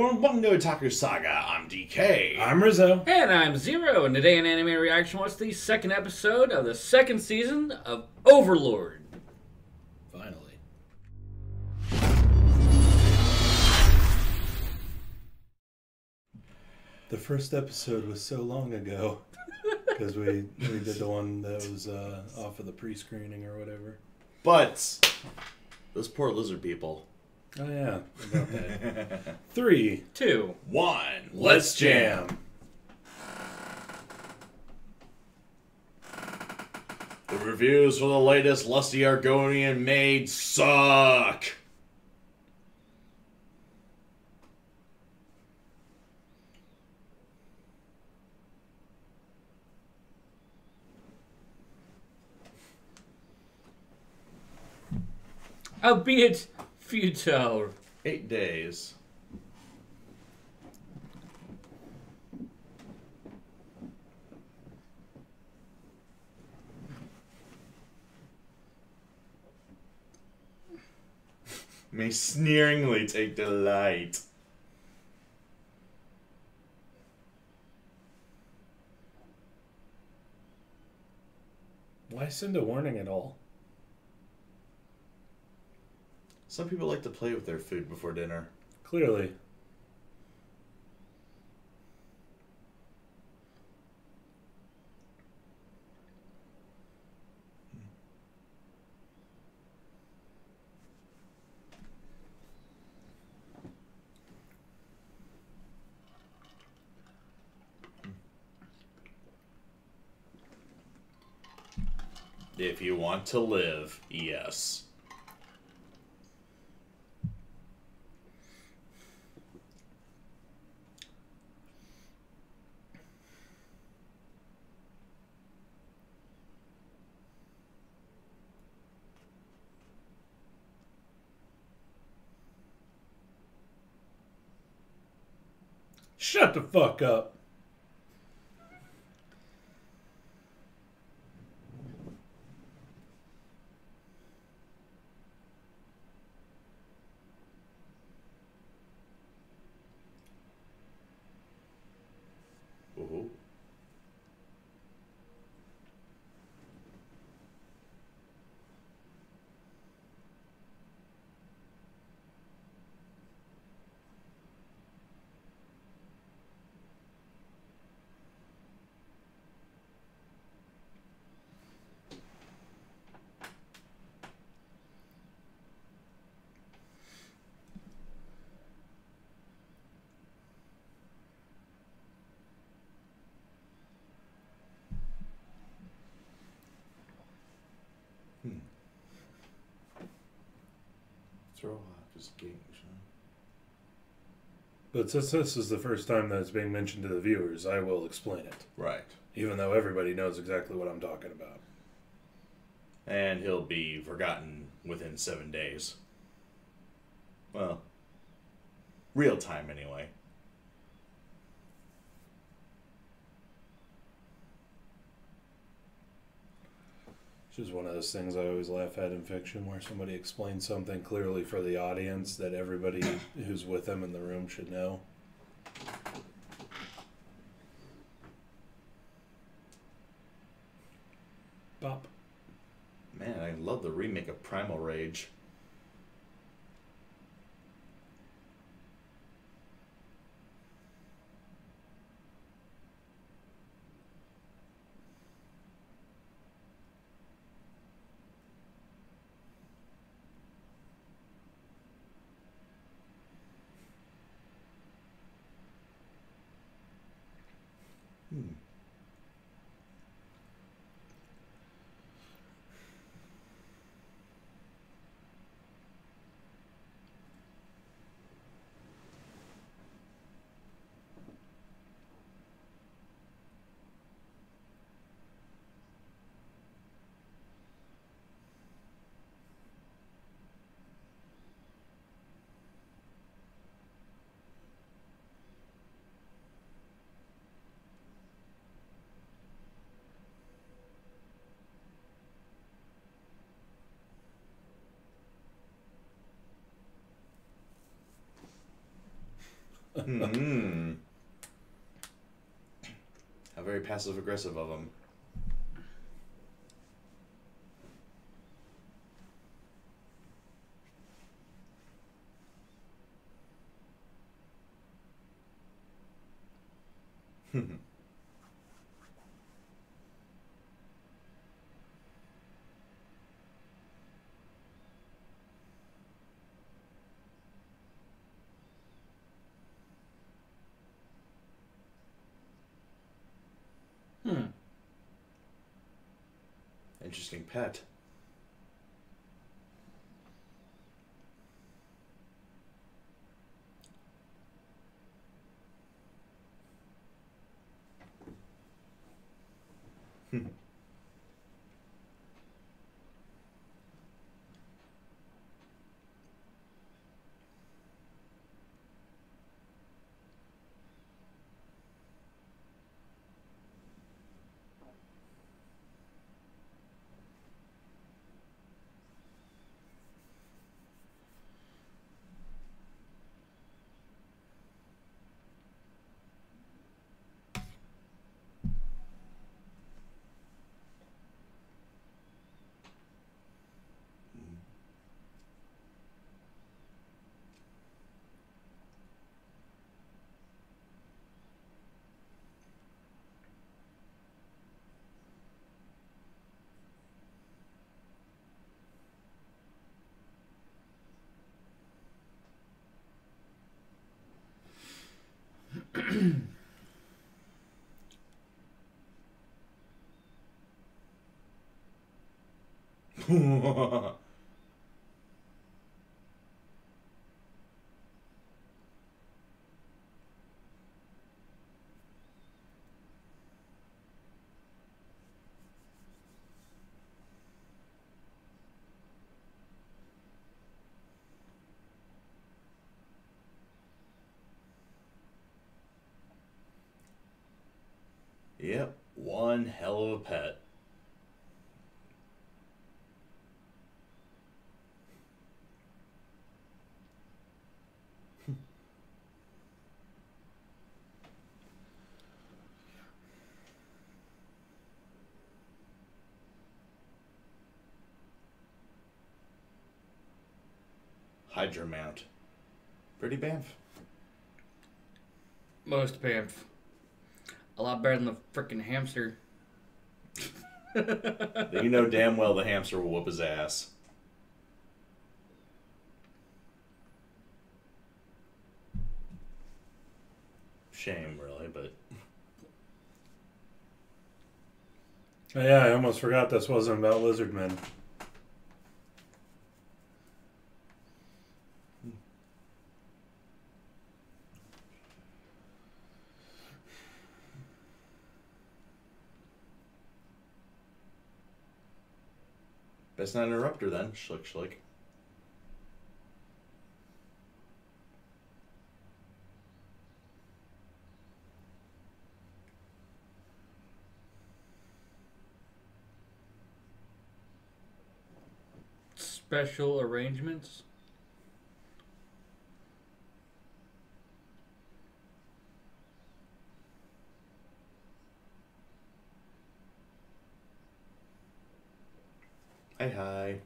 everyone, welcome to Otaku Saga. I'm DK. I'm Rizzo. And I'm Zero, and today in Anime Reaction, what's the second episode of the second season of Overlord? Finally. The first episode was so long ago because we did the one that was off of the pre-screening or whatever. But those poor lizard people. Oh yeah, about that. 3, 2, 1, let's jam. The reviews for the latest Lusty Argonian Maid suck. albeit futile. 8 days. May sneeringly take delight. Why send a warning at all? Some people like to play with their food before dinner. Clearly. If you want to live, yes. Shut the fuck up. Ooh. Throw off his games, huh? But since this is the first time that it's being mentioned to the viewers, I will explain it. Right. Even though everybody knows exactly what I'm talking about. And he'll be forgotten within 7 days. Well, real time anyway. It's just one of those things I always laugh at in fiction where somebody explains something clearly for the audience that everybody who's with them in the room should know. Bop. Man, I love the remake of Primal Rage. Hmm. How very passive aggressive of him. Interesting pet. Yep, one hell of a pet. Hydra mount. Pretty bamf. Most bamf. A lot better than the frickin' hamster. You know damn well the hamster will whoop his ass. Shame, really, but... Oh, yeah, I almost forgot this wasn't about lizardmen. Best not interrupt her then. Schlick, schlick. Special arrangements. Hi.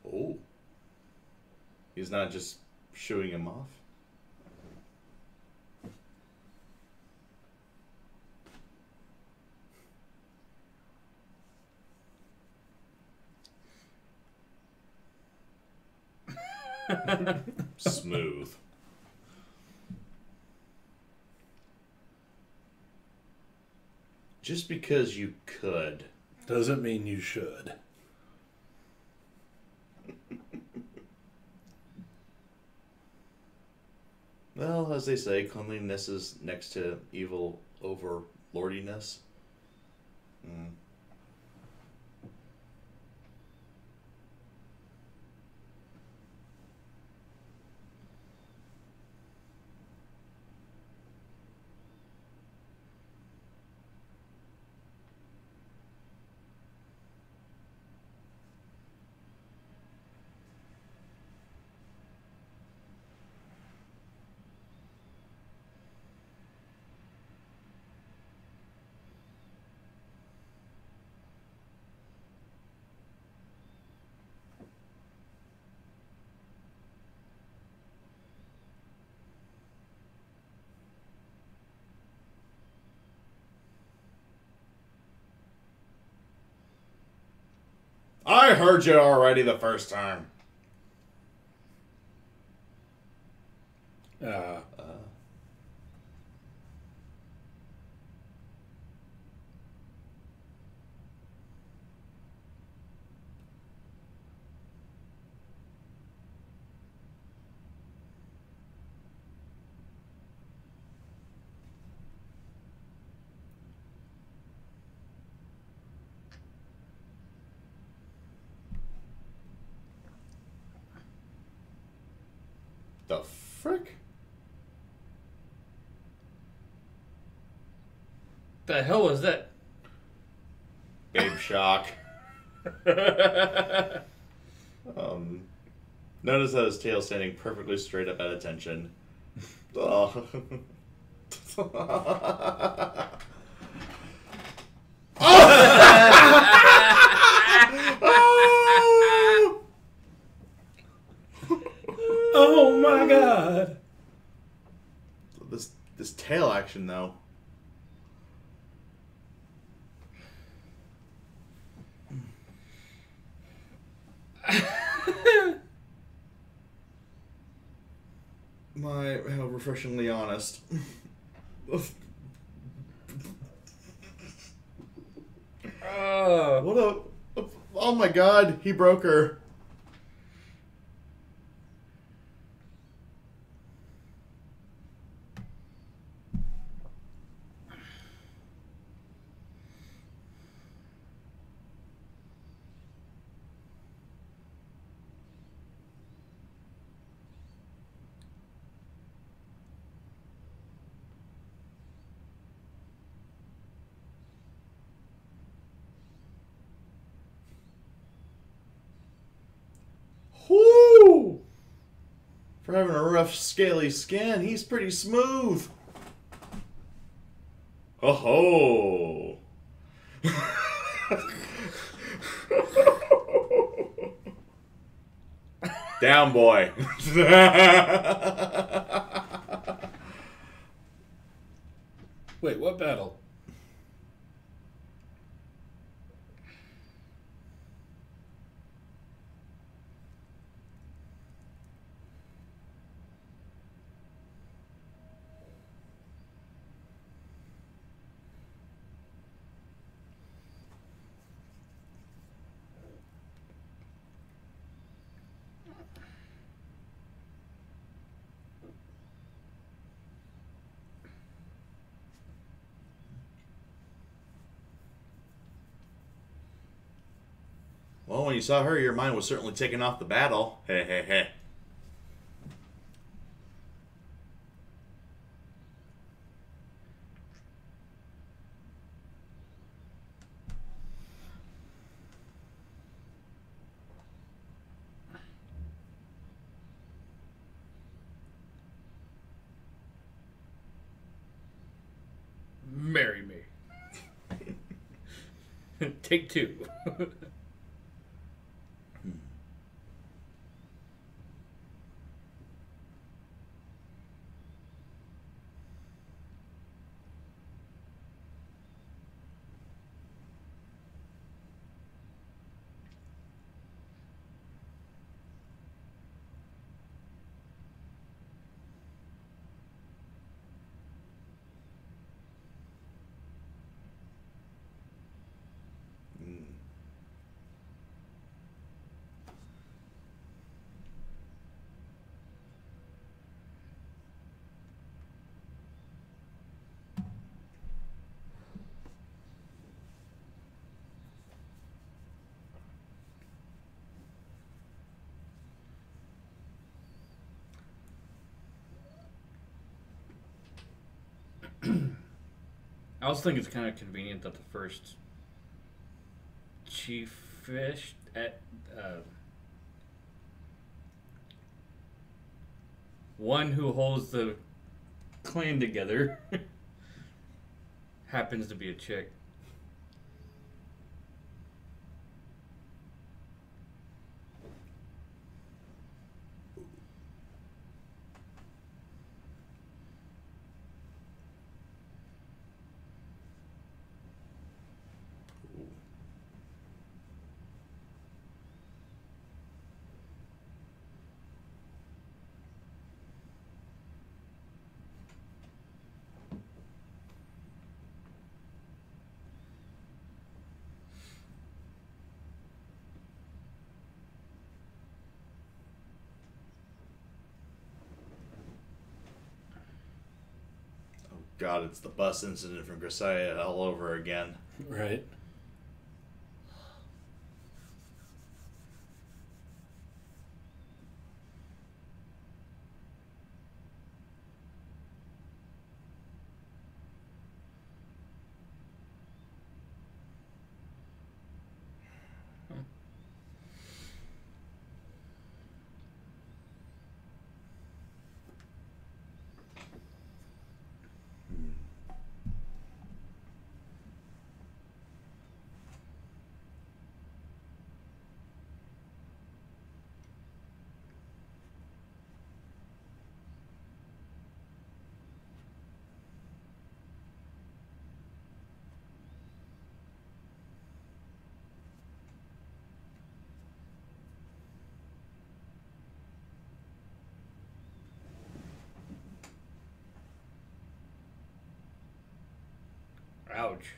Oh. He's not just shooing him off. Smooth. Just because you could. Doesn't mean you should. Well, as they say, cleanliness is next to evil overlordiness. Mm. I heard you already the first time. The frick? The hell was that? Babe shock. Notice how his tail standing perfectly straight up at attention. Oh. Oh my god! This tail action though. How refreshingly honest. What a... Oh my god, he broke her. Whoo! For having a rough, scaly skin, he's pretty smooth. Oh ho! Down, boy. Wait, what battle? Well, when you saw her, your mind was certainly taken off the battle. Hey, hey, hey. Marry me. Take two. I also think it's kind of convenient that the first chief fish at one who holds the clan together happens to be a chick. God, it's the bus incident from Grisaya all over again. Right. Ouch.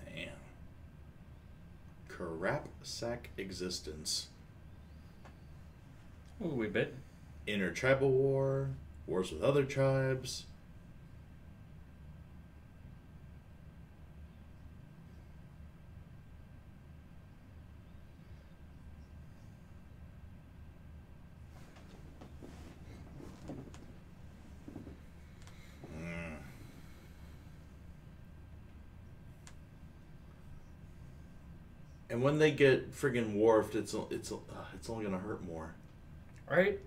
Man. Crap sack existence. Ooh, we bit. Intertribal war, wars with other tribes. And when they get friggin' wharfed, it's only gonna hurt more. Right?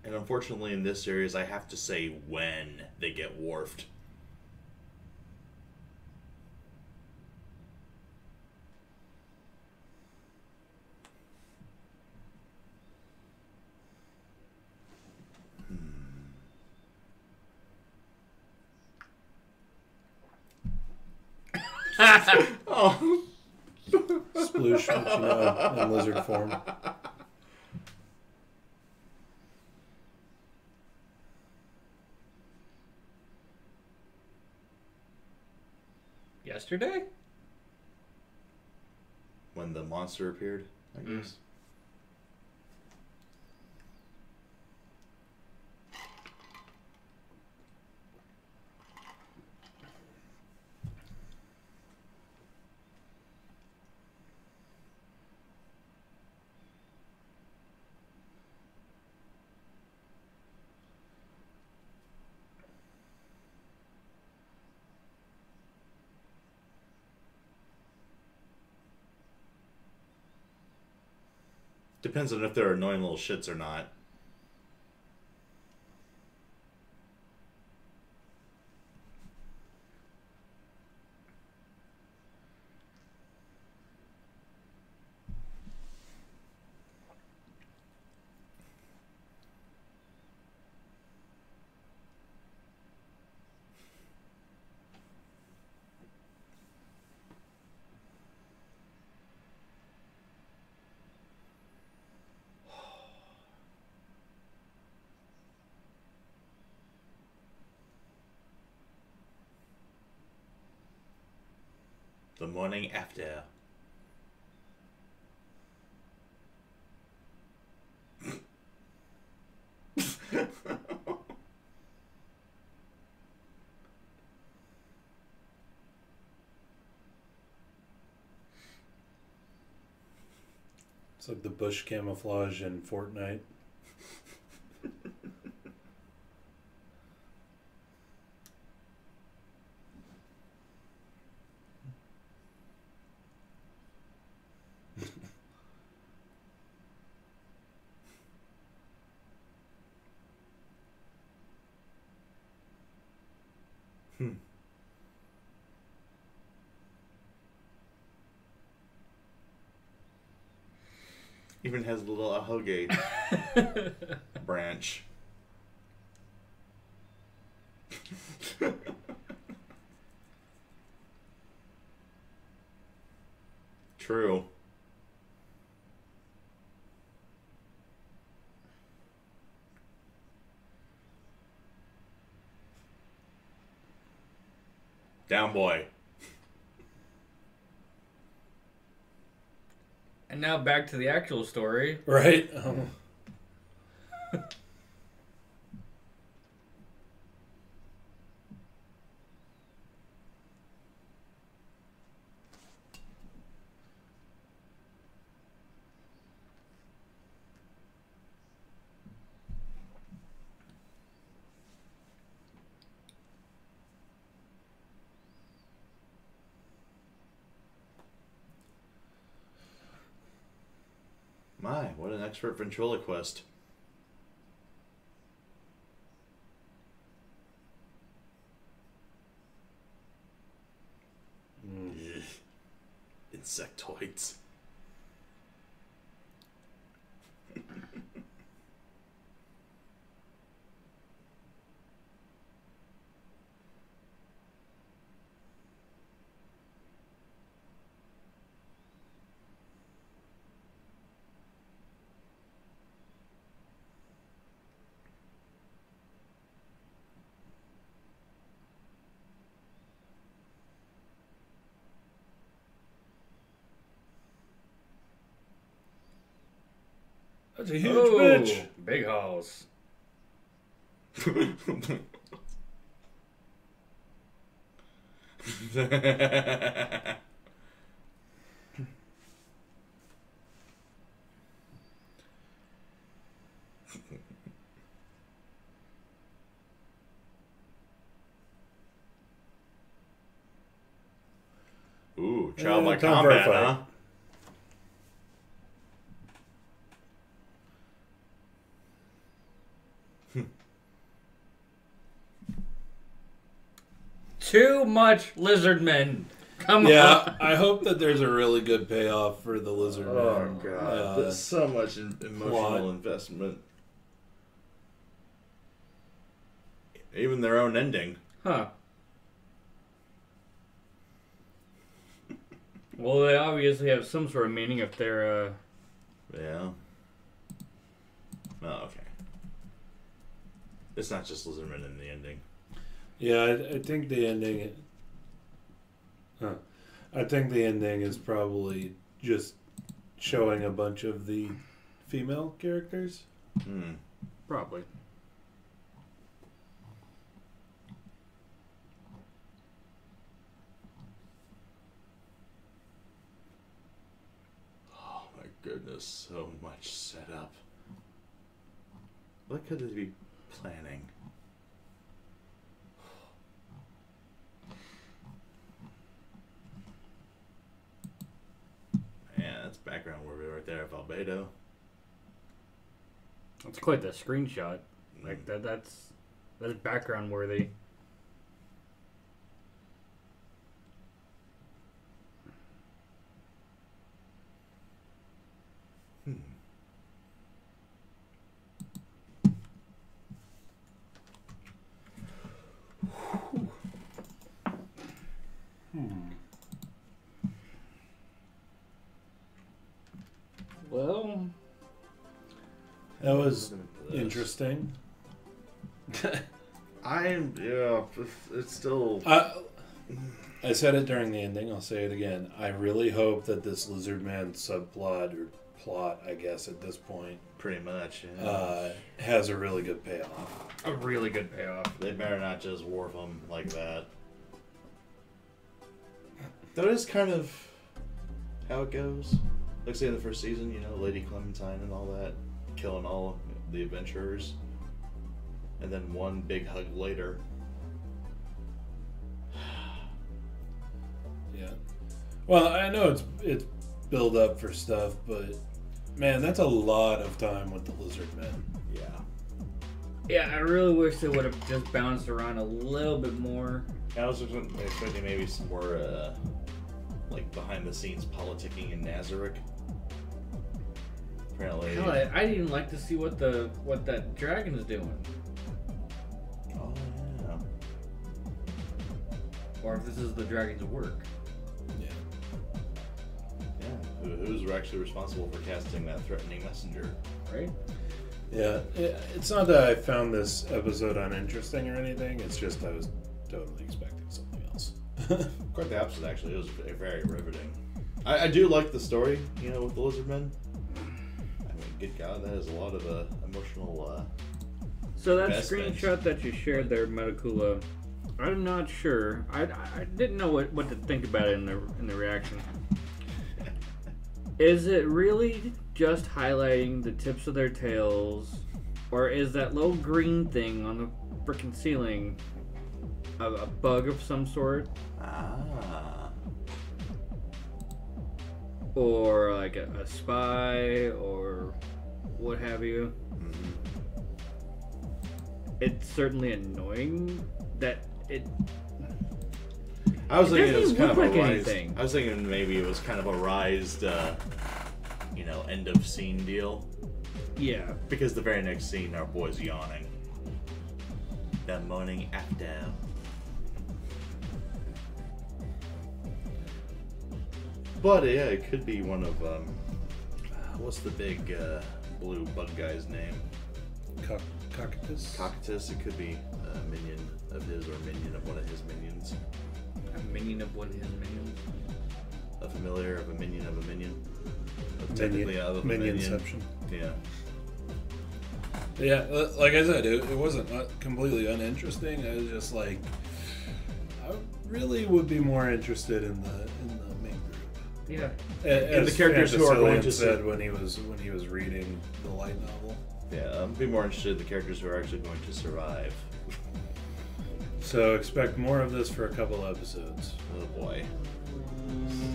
And unfortunately, in this series, I have to say when they get wharfed. Oh. Sploosh, which you know, in lizard form. Yesterday? When the monster appeared, I guess. Depends on if they're annoying little shits or not. The morning after. It's like the bush camouflage in Fortnite. Even has the little ahoge branch. True. Down, boy. And now back to the actual story. Right? My, what an expert ventriloquist. Ugh. Insectoids. That's a huge bitch. Big house. Ooh, child by time for a combat, fight. huh? Too much lizard men. Come Yeah, on. I hope that there's a really good payoff for the lizard Oh man. god, there's so much emotional plot. investment. Even their own ending. Huh. Well, they obviously have some sort of meaning if they're, Yeah. Oh, okay. It's not just Lizardman in the ending. Yeah, I think the ending. I think the ending is probably just showing a bunch of the female characters. Hmm. probably. Oh my goodness, so much setup. What could they be planning? Man, that's background worthy right there of Albedo. That's quite the screenshot. Like that's background worthy. Well, That was interesting. It's still. I said it during the ending. I'll say it again. I really hope that this Lizard Man subplot or plot, I guess at this point, Pretty much, yeah. has a really good payoff. a really good payoff. They better not just warp them like that. That is kind of how it goes. Like, say in the first season, you know, Lady Clementine and all that, killing all the adventurers. And then one big hug later. Yeah. Well, I know it's build up for stuff, but man, that's a lot of time with the Lizard Men. Yeah. Yeah, I really wish they would have just bounced around a little bit more. I was expecting maybe some more, like, behind-the-scenes politicking in Nazarick. Apparently... Hell, I'd even like to see what that dragon is doing. Oh, yeah. Or if this is the dragon's work. Yeah. Yeah. Who's actually responsible for casting that threatening messenger? Right? Yeah. It's not that I found this episode uninteresting or anything. It's just I was totally expecting something else. Quite the opposite, actually. It was very riveting. I do like the story, you know, with the lizardmen. I mean, good God, that is a lot of emotional. So that investment. screenshot that you shared there, Metakula, I'm not sure. I didn't know what to think about it in the reaction. Is it really just highlighting the tips of their tails, or is that little green thing on the freaking ceiling a bug of some sort? Ah. Or like a spy, or what have you? Mm-hmm. It's certainly annoying that it. I was thinking it was doesn't kind of look a like rise. anything. I was thinking maybe it was kind of a rised, you know, end of scene deal. Yeah. Because the very next scene, our boy's yawning. The morning after. But yeah, it could be one of what's the big blue bug guy's name? Cocytus? Cocytus. It could be a minion of his or a minion of one of his minions. A minion of one of his minions. A familiar of a minion of a minion. Technically, out of a minion. Minionception. Yeah. Yeah, like I said, it wasn't completely uninteresting. I was just like, I really would be more interested in the main group. Yeah. And the characters who are going to said when he was reading the light novel. Yeah, I'd be more interested in the characters who are actually going to survive. So expect more of this for a couple episodes. Oh boy.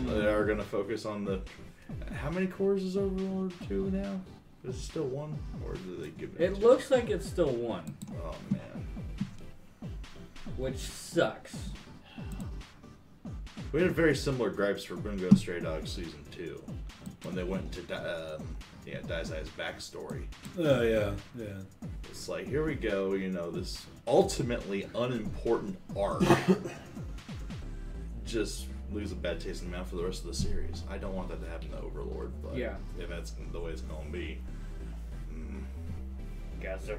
So they are going to focus on the... How many cores is Overlord 2 now? Is it still one? Or do they give it... It looks like it's still one, Oh man. which sucks. We had very similar gripes for Bungo Stray Dogs Season 2. When they went into Daisai's backstory. Oh, yeah. It's like, here we go, you know, this ultimately unimportant arc. Just leaves a bad taste in the mouth for the rest of the series. I don't want that to happen to Overlord, but Yeah. if that's the way it's going to be. Guess so.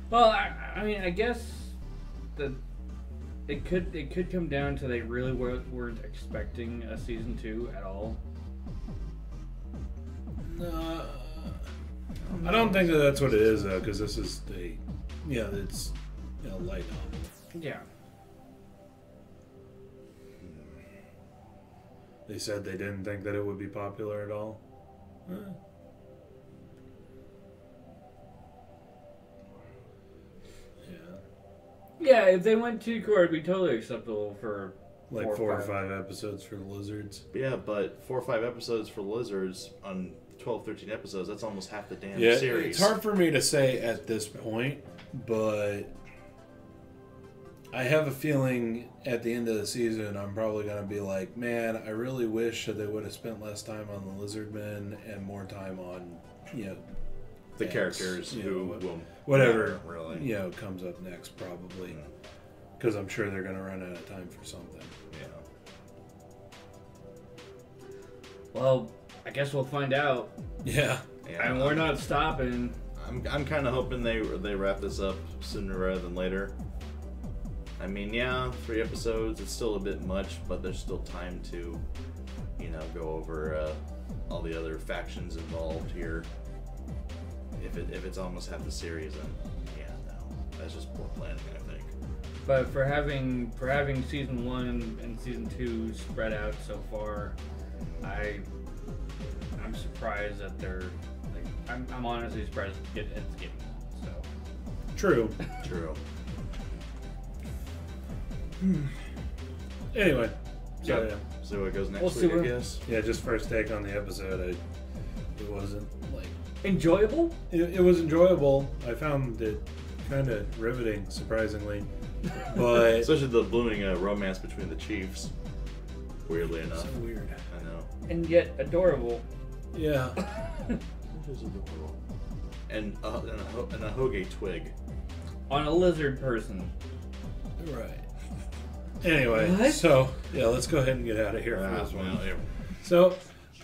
Well, I mean, I guess that it could come down to they really weren't expecting a season 2 at all. No, I don't think that's what it is though, because this is it's light novel. Yeah. They said they didn't think that it would be popular at all. Yeah, if they went 2 core, it'd be totally acceptable for Like 4 or 5 episodes for the lizards. Yeah, but 4 or 5 episodes for Lizards on 12, 13 episodes, that's almost half the damn Yeah, series. it's hard for me to say at this point, but I have a feeling at the end of the season I'm probably going to be like, man, I really wish that they would have spent less time on the Lizardmen and more time on, the characters who will whatever really comes up next probably, because I'm sure they're going to run out of time for something. Yeah. Well, I guess we'll find out. Yeah. And we're not stopping. I'm kind of hoping they wrap this up sooner rather than later. I mean, 3 episodes, it's still a bit much, but there's still time to, go over all the other factions involved here. If it's almost half the series, then that's just poor planning, I think. But for having season 1 and season 2 spread out so far, I'm surprised that they're I'm honestly surprised it's getting so. True. Anyway, so So what goes next We'll see week, I where- guess. yeah, just first take on the episode. It wasn't Enjoyable? It was enjoyable. I found it kind of riveting, surprisingly. But Especially the blooming romance between the chiefs. Weirdly enough. so weird. I know. And yet adorable. Yeah. It is adorable. And a hoge twig. On a lizard person. Right. Anyway, What? so let's go ahead and get out of here for this one. So,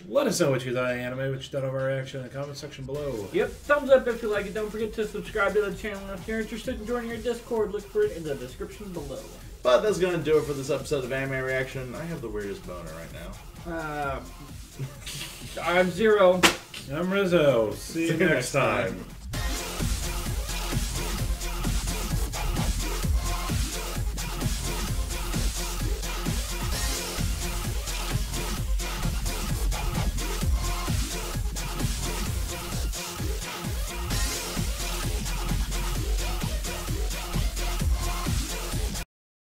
let us know what you thought of the anime, what you thought of our reaction in the comment section below. Yep, thumbs up if you like it. Don't forget to subscribe to the channel. And if you're interested in joining our Discord, look for it in the description below. But that's going to do it for this episode of Anime Reaction. I have the weirdest boner right now. I'm Zero. I'm Rizzo. See you next time.